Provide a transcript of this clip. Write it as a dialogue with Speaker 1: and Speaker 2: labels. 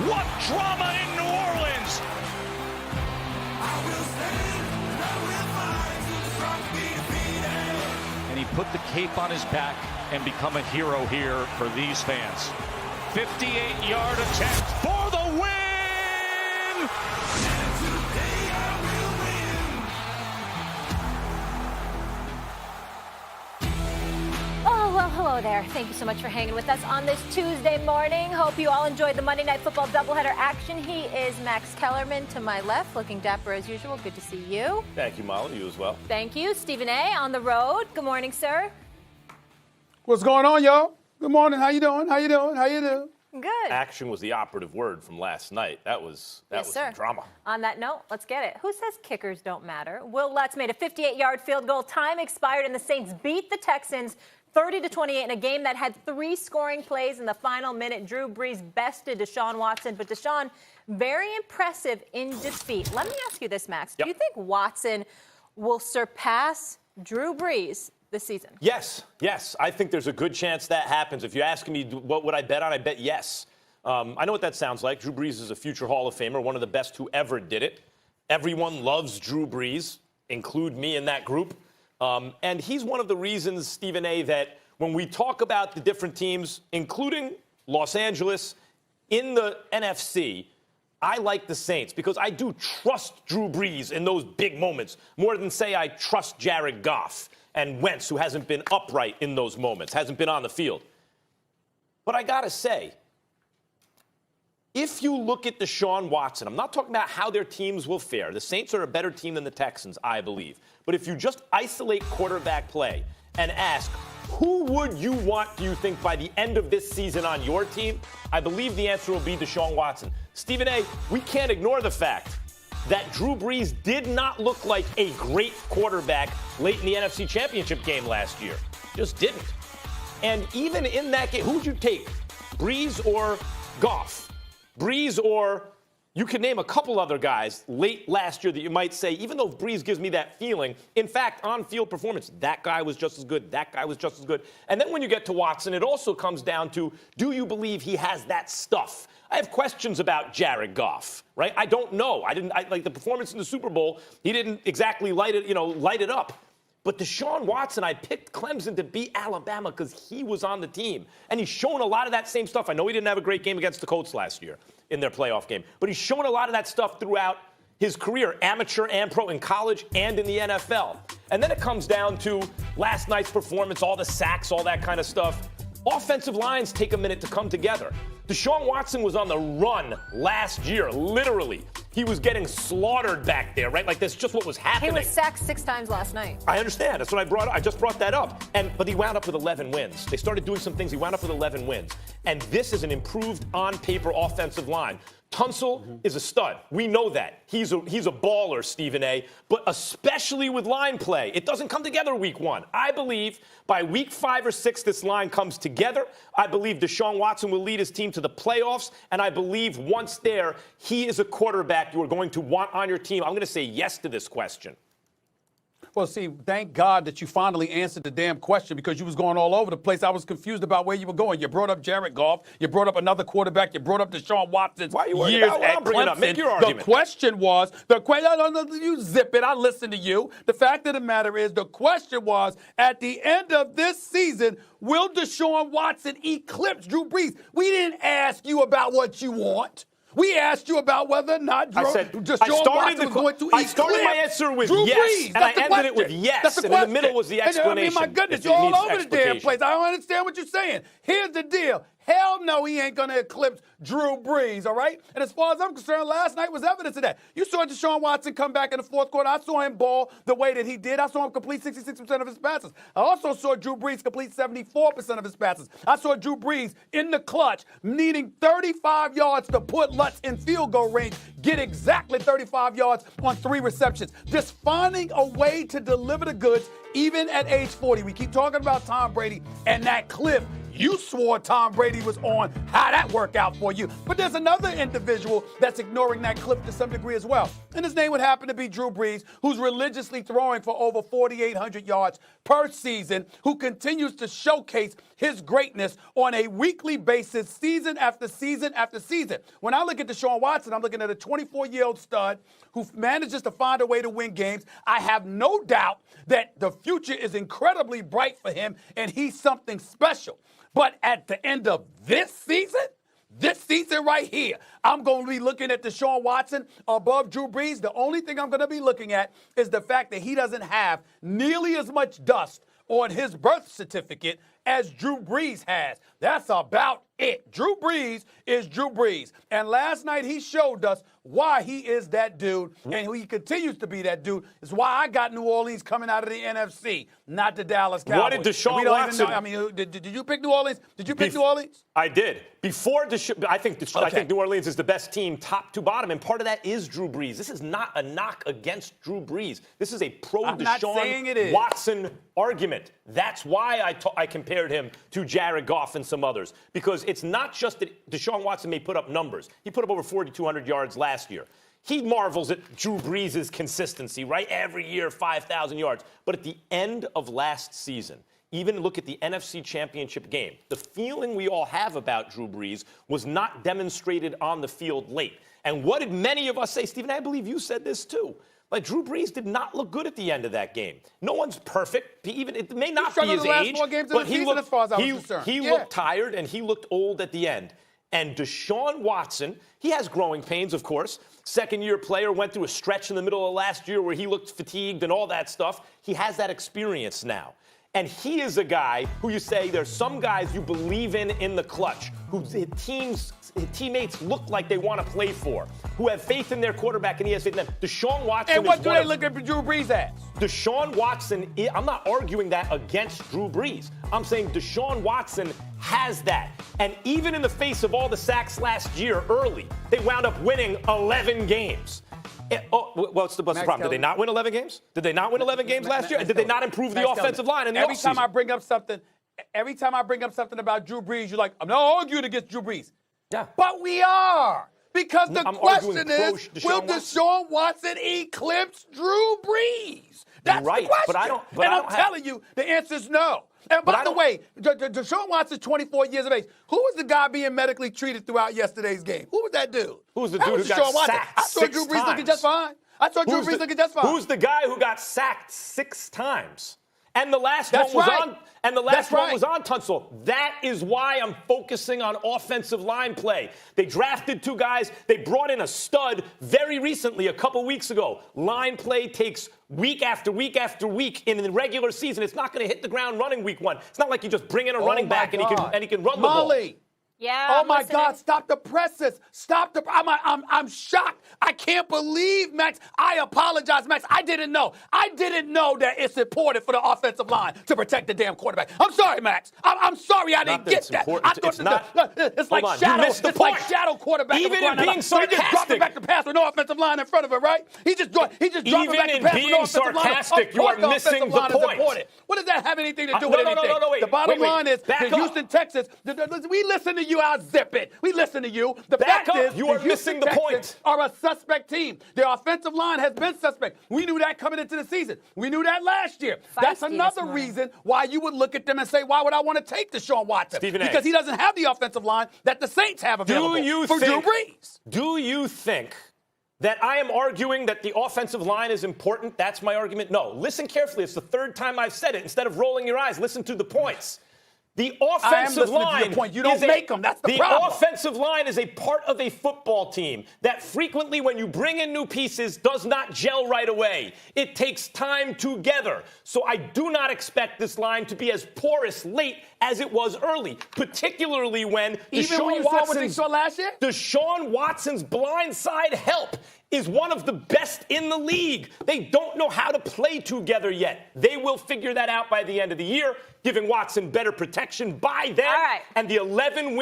Speaker 1: What drama in New Orleans! And he put the cape on his back and become a hero here for these fans. 58-yard attempt for the win!
Speaker 2: Oh, well, hello there. Thank you so much for hanging with us on this Tuesday morning. Hope you all enjoyed the Monday Night Football doubleheader action. He is Max Kellerman to my left, looking dapper as usual. Good to see you.
Speaker 3: Thank you, Molly. You as well.
Speaker 2: Thank you. Stephen A. on the road. Good morning, sir.
Speaker 4: What's going on, y'all? Good morning. How you doing? How you doing? How you doing?
Speaker 2: Good.
Speaker 3: Action was the operative word from last night. That was some drama.
Speaker 2: On that note, let's get it. Who says kickers don't matter? Will Lutz made a 58-yard field goal. Time expired, and the Saints beat the Texans 30-28 in a game that had 3 scoring plays in the final minute. Drew Brees bested Deshaun Watson, but Deshaun, very impressive in defeat. Let me ask you this, Max.
Speaker 3: Yep.
Speaker 2: Do you think Watson will surpass Drew Brees this season?
Speaker 3: Yes. I think there's a good chance that happens. If you're asking me what would I bet on, I bet yes. I know what that sounds like. Drew Brees is a future Hall of Famer, one of the best who ever did it. Everyone loves Drew Brees, include me in that group. And he's one of the reasons, Stephen A., that when we talk about the different teams, including Los Angeles, in the NFC, I like the Saints because I do trust Drew Brees in those big moments more than, say, I trust Jared Goff and Wentz, who hasn't been upright in those moments, hasn't been on the field. But I got to say, if you look at Deshaun Watson, I'm not talking about how their teams will fare. The Saints are a better team than the Texans, I believe. But if you just isolate quarterback play and ask, who would you want, do you think, by the end of this season on your team? I believe the answer will be Deshaun Watson. Stephen A., we can't ignore the fact that Drew Brees did not look like a great quarterback late in the NFC Championship game last year. Just didn't. And even in that game, who would you take? Brees or Goff? Brees or you could name a couple other guys late last year that you might say, even though Brees gives me that feeling, in fact, on-field performance, that guy was just as good, that guy was just as good. And then when you get to Watson, it also comes down to, do you believe he has that stuff? I have questions about Jared Goff, right? I don't know. I like the performance in the Super Bowl. He didn't exactly light it up. But Deshaun Watson, I picked Clemson to beat Alabama because he was on the team. And he's shown a lot of that same stuff. I know he didn't have a great game against the Colts last year in their playoff game. But he's shown a lot of that stuff throughout his career, amateur and pro, in college and in the NFL. And then it comes down to last night's performance, all the sacks, all that kind of stuff. Offensive lines take a minute to come together. Deshaun Watson was on the run last year, literally. He was getting slaughtered back there, right? Like, that's just what was happening.
Speaker 2: He was sacked 6 times last night.
Speaker 3: I understand. That's what I just brought that up. But he wound up with 11 wins. They started doing some things. He wound up with 11 wins. And this is an improved on-paper offensive line. Tunsil is a stud. We know that. He's a baller, Stephen A., but especially with line play. It doesn't come together week 1. I believe by week 5 or 6, this line comes together. I believe Deshaun Watson will lead his team to the playoffs, and I believe once there, he is a quarterback you are going to want on your team. I'm going to say yes to this question.
Speaker 4: Well, see, thank God that you finally answered the damn question because you was going all over the place. I was confused about where you were going. You brought up Jared Goff. You brought up another quarterback. You brought up Deshaun Watson's
Speaker 3: Why are you worried
Speaker 4: years
Speaker 3: about what
Speaker 4: at
Speaker 3: I'm bringing
Speaker 4: Clemson.
Speaker 3: up? Make your argument.
Speaker 4: The question was, you zip it. I listened to you. The fact of the matter is, the question was, at the end of this season, will Deshaun Watson eclipse Drew Brees? We didn't ask you about what you want. We asked you about whether or not Deshaun Watson was going to eclipse.
Speaker 3: I started my answer with
Speaker 4: Drew
Speaker 3: yes,
Speaker 4: Brees.
Speaker 3: and I ended it with yes. And in the middle was the explanation.
Speaker 4: I mean, my goodness, you're all over the damn place. I don't understand what you're saying. Here's the deal. Hell no, he ain't going to eclipse Drew Brees, all right? And as far as I'm concerned, last night was evidence of that. You saw Deshaun Watson come back in the fourth quarter. I saw him ball the way that he did. I saw him complete 66% of his passes. I also saw Drew Brees complete 74% of his passes. I saw Drew Brees in the clutch, needing 35 yards to put Lutz in field goal range, get exactly 35 yards on 3 receptions. Just finding a way to deliver the goods, even at age 40. We keep talking about Tom Brady and that cliff you swore Tom Brady was on. How'd that work out for you? But there's another individual that's ignoring that clip to some degree as well. And his name would happen to be Drew Brees, who's religiously throwing for over 4,800 yards per season, who continues to showcase his greatness on a weekly basis, season after season after season. When I look at Deshaun Watson, I'm looking at a 24-year-old stud who manages to find a way to win games. I have no doubt that the future is incredibly bright for him, and he's something special. But at the end of this season right here, I'm going to be looking at Deshaun Watson above Drew Brees. The only thing I'm going to be looking at is the fact that he doesn't have nearly as much dust on his birth certificate as Drew Brees has. That's about it. Drew Brees is Drew Brees. And last night he showed us why he is that dude, and he continues to be that dude. It's why I got New Orleans coming out of the NFC, not the Dallas Cowboys.
Speaker 3: What did Deshaun Watson?
Speaker 4: I mean, did you pick New Orleans? Did you pick New Orleans?
Speaker 3: I did. Before I think New Orleans is the best team, top to bottom, and part of that is Drew Brees. This is not a knock against Drew Brees. This is a pro-Deshaun Watson argument. That's why I compared him to Jared Goff and some others, because it's not just that Deshaun Watson may put up numbers. He put up over 4,200 yards last year. He marvels at Drew Brees' consistency, right? Every year, 5,000 yards. But at the end of last season, even look at the NFC Championship game, the feeling we all have about Drew Brees was not demonstrated on the field late. And what did many of us say? Stephen, I believe you said this too. Like, Drew Brees did not look good at the end of that game. No one's perfect. It may not be his age, but he looked tired and he looked old at the end. And Deshaun Watson, he has growing pains, of course. Second-year player, went through a stretch in the middle of last year where he looked fatigued and all that stuff. He has that experience now. And he is a guy who you say there's some guys you believe in the clutch, whose teammates look like they want to play for, who have faith in their quarterback and he has faith in them. Deshaun Watson.
Speaker 4: And what do they look at Drew Brees as?
Speaker 3: Deshaun Watson, I'm not arguing that against Drew Brees. I'm saying Deshaun Watson has that. And even in the face of all the sacks last year early, they wound up winning 11 games. What's the problem? Did they not win 11 games? Did they not win 11 games last year? Did they not improve the offensive line in the offseason?
Speaker 4: Every time I bring up something about Drew Brees, you're like, I'm not arguing against Drew Brees.
Speaker 3: Yeah.
Speaker 4: But we are. Because the question is, will Deshaun Watson eclipse Drew Brees? That's the question. I'm telling you, the answer is no. And by the way, Deshaun Watson's 24 years of age. Who was the guy being medically treated throughout yesterday's game? Who was that dude?
Speaker 3: Who was the dude who got sacked 6 times?
Speaker 4: I saw Drew Brees looking just fine.
Speaker 3: Who's the guy who got sacked 6 times? And the last one was on Tunsil. That is why I'm focusing on offensive line play. They drafted 2 guys. They brought in a stud very recently, a couple weeks ago. Line play takes week after week after week in the regular season. It's not going to hit the ground running week 1. It's not like you just bring in a running back and he can run the ball.
Speaker 2: Yeah.
Speaker 4: Oh my God! Stop the presses! I'm shocked. I can't believe, Max. I apologize, Max. I didn't know that it's important for the offensive line to protect the damn quarterback. I'm sorry, Max. I'm sorry I didn't get that. I thought it's like shadow. It's like shadow quarterback.
Speaker 3: Even in being sarcastic,
Speaker 4: he just dropping back the pass with no offensive line in front of it, right? He just dropping back the pass with no offensive line.
Speaker 3: Sarcastic, you are missing the point.
Speaker 4: What does that have anything to do with anything?
Speaker 3: Wait.
Speaker 4: The bottom line is that Houston, Texas. We listen to you, I'll zip it. We listen to you. The fact is,
Speaker 3: you are missing the point.
Speaker 4: Are a suspect team. Their offensive line has been suspect. We knew that coming into the season. We knew that last year. That's another reason why you would look at them and say, why would I want to take Deshaun Watson? Because he doesn't have the offensive line that the Saints have available for Drew Brees.
Speaker 3: Do you think that I am arguing that the offensive line is important? That's my argument? No. Listen carefully. It's the 3rd time I've said it. Instead of rolling your eyes, listen to the points. The offensive line.
Speaker 4: You don't make them. That's the problem.
Speaker 3: The offensive line is a part of a football team that frequently, when you bring in new pieces, does not gel right away. It takes time together. So I do not expect this line to be as porous late as it was early, particularly when
Speaker 4: saw what they saw last year?
Speaker 3: Deshaun Watson's blindside help is one of the best in the league. They don't know how to play together yet. They will figure that out by the end of the year, giving Watson better protection by then.
Speaker 2: All right.
Speaker 3: And the 11